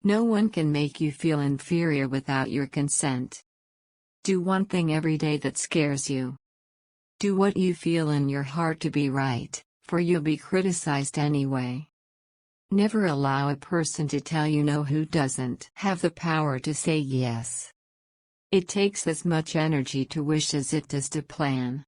No one can make you feel inferior without your consent. Do one thing every day that scares you. Do what you feel in your heart to be right, for you'll be criticized anyway. Never allow a person to tell you no who doesn't have the power to say yes. It takes as much energy to wish as it does to plan.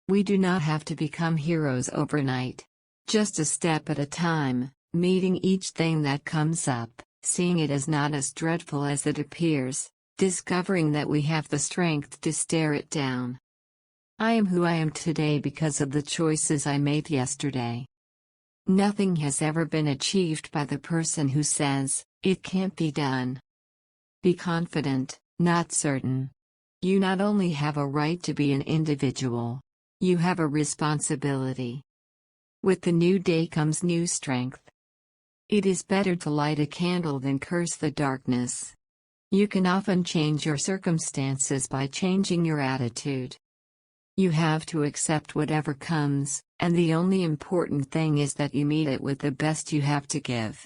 We do not have to become heroes overnight. Just a step at a time, meeting each thing that comes up, seeing it as not as dreadful as it appears, discovering that we have the strength to stare it down. I am who I am today because of the choices I made yesterday. Nothing has ever been achieved by the person who says, "It can't be done." Be confident, not certain. You not only have a right to be an individual, you have a responsibility. With the new day comes new strength. It is better to light a candle than curse the darkness. You can often change your circumstances by changing your attitude. You have to accept whatever comes, and the only important thing is that you meet it with the best you have to give.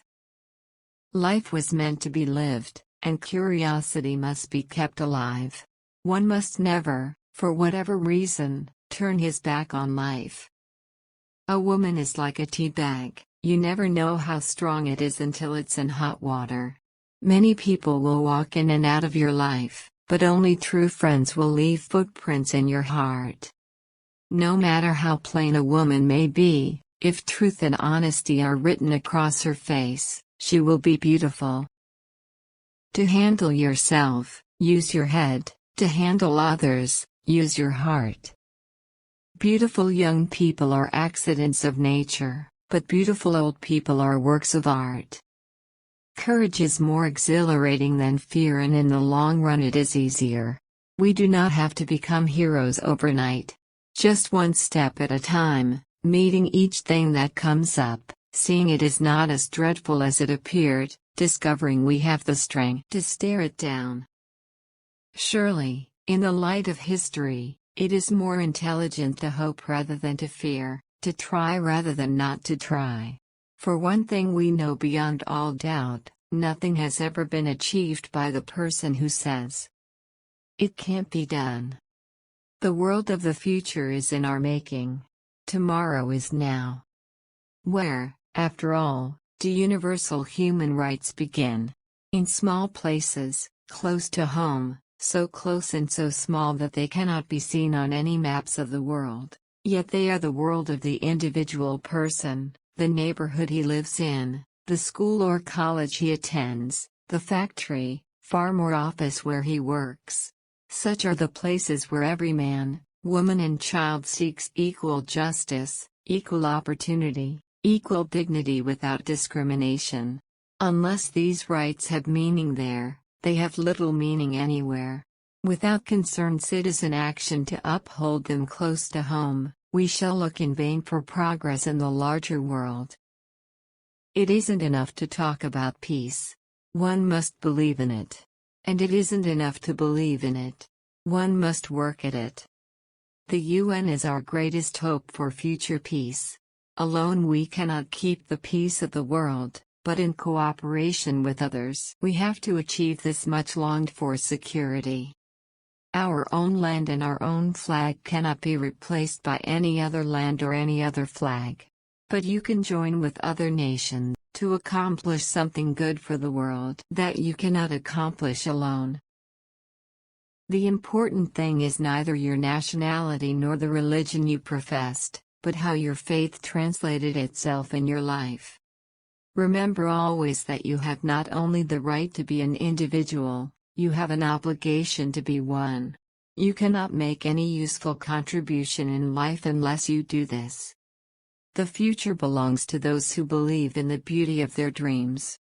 Life was meant to be lived, and curiosity must be kept alive. One must never, for whatever reason, turn his back on life. A woman is like a tea bag, you never know how strong it is until it's in hot water. Many people will walk in and out of your life, but only true friends will leave footprints in your heart. No matter how plain a woman may be, if truth and honesty are written across her face, she will be beautiful. To handle yourself, use your head. To handle others, use your heart. Beautiful young people are accidents of nature, but beautiful old people are works of art. Courage is more exhilarating than fear, and in the long run it is easier. We do not have to become heroes overnight. Just one step at a time, meeting each thing that comes up, seeing it is not as dreadful as it appeared, discovering we have the strength to stare it down. Surely, in the light of history, it is more intelligent to hope rather than to fear, to try rather than not to try. For one thing we know beyond all doubt, nothing has ever been achieved by the person who says, "It can't be done." The world of the future is in our making. Tomorrow is now. Where, after all, do universal human rights begin? In small places, close to home. So close and so small that they cannot be seen on any maps of the world, yet they are the world of the individual person, the neighborhood he lives in, the school or college he attends, the factory, farm or office where he works. Such are the places where every man, woman and child seeks equal justice, equal opportunity, equal dignity without discrimination. Unless these rights have meaning there, they have little meaning anywhere. Without concerned citizen action to uphold them close to home, we shall look in vain for progress in the larger world. It isn't enough to talk about peace. One must believe in it. And it isn't enough to believe in it. One must work at it. The UN is our greatest hope for future peace. Alone we cannot keep the peace of the world. But in cooperation with others, we have to achieve this much longed for security. Our own land and our own flag cannot be replaced by any other land or any other flag. But you can join with other nations to accomplish something good for the world that you cannot accomplish alone. The important thing is neither your nationality nor the religion you professed, but how your faith translated itself in your life. Remember always that you have not only the right to be an individual, you have an obligation to be one. You cannot make any useful contribution in life unless you do this. The future belongs to those who believe in the beauty of their dreams.